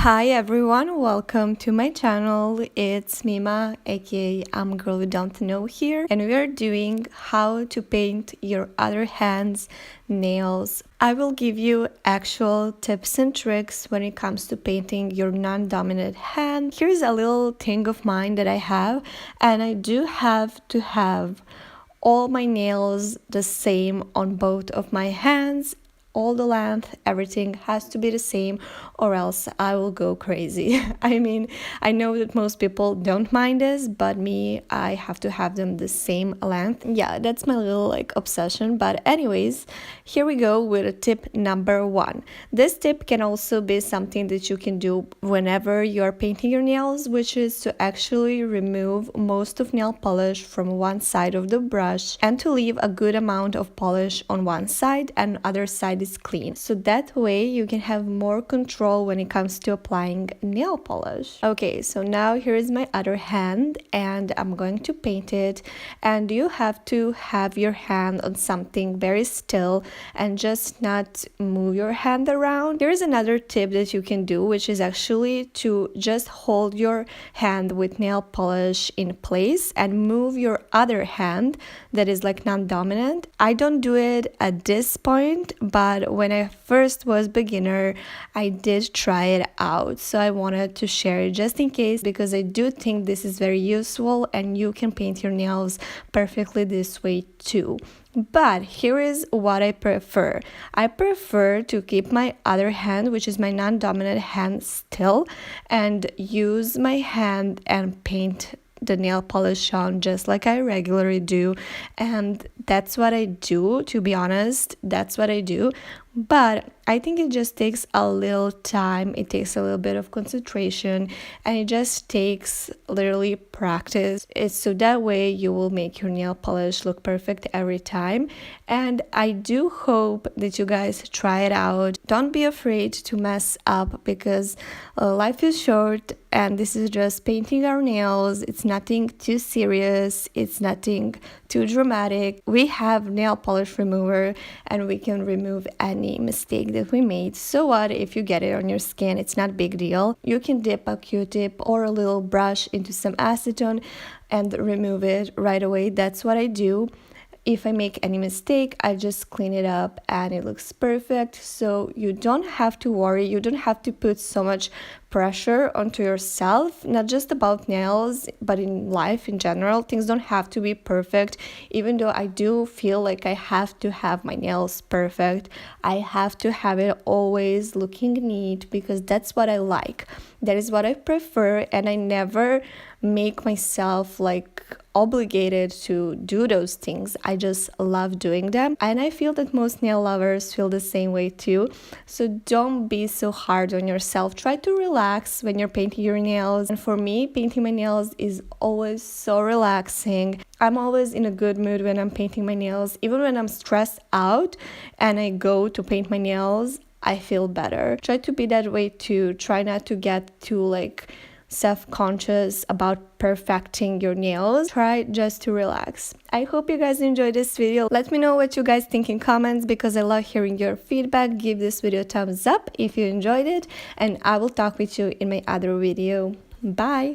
Hi everyone, welcome to my channel. It's Mima, aka I'm Girl You Don't Know here, and we are doing how to paint your other hand's nails. I will give you actual tips and tricks when it comes to painting your non-dominant hand. Here's a little thing of mine that I have, and I do have to have all my nails the same on both of my hands. All the length, everything has to be the same, or else I will go crazy. I mean, I know that most people don't mind this, but me, I have to have them the same length. Yeah, that's my little obsession. But anyways, here we go with tip number 1. This tip can also be something that you can do whenever you're painting your nails, which is to actually remove most of nail polish from one side of the brush and to leave a good amount of polish on one side and other side is clean. So that way you can have more control when it comes to applying nail polish. Okay, so now here is my other hand and I'm going to paint it, and you have to have your hand on something very still and just not move your hand around. Here's another tip that you can do, which is actually to just hold your hand with nail polish in place and move your other hand that is non-dominant. I don't do it at this point, but when I first was beginner, I did try it out. So I wanted to share it just in case, because I do think this is very useful and you can paint your nails perfectly this way too. But here is what I prefer. I prefer to keep my other hand, which is my non-dominant hand, still and use my hand and paint the nail polish on just like I regularly do. And that's what I do, to be honest. That's what I do. But I think it just takes a little time, it takes a little bit of concentration, and it just takes literally practice. It's so that way you will make your nail polish look perfect every time. And I do hope that you guys try it out. Don't be afraid to mess up, because life is short and this is just painting our nails. It's nothing too serious, it's nothing too dramatic. We have nail polish remover and we can remove any mistake that we made. So what if you get it on your skin? It's not a big deal. You can dip a Q-tip or a little brush into some acetone and remove it right away. That's what I do. If I make any mistake, I just clean it up and it looks perfect. So you don't have to worry, you don't have to put so much pressure onto yourself, not just about nails, but in life in general. Things don't have to be perfect, even though I do feel like I have to have my nails perfect. I have to have it always looking neat, because that's what I like. That is what I prefer, and I never make myself obligated to do those things. I just love doing them, and I feel that most nail lovers feel the same way too. So don't be so hard on yourself. Try to relax when you're painting your nails. And for me, painting my nails is always so relaxing. I'm always in a good mood when I'm painting my nails. Even when I'm stressed out and I go to paint my nails, I feel better. Try to be that way too. Try not to get too self-conscious about perfecting your nails. Try just to relax. I hope you guys enjoyed this video. Let me know what you guys think in comments, because I love hearing your feedback. Give this video a thumbs up if you enjoyed it, and I will talk with you in my other video. Bye!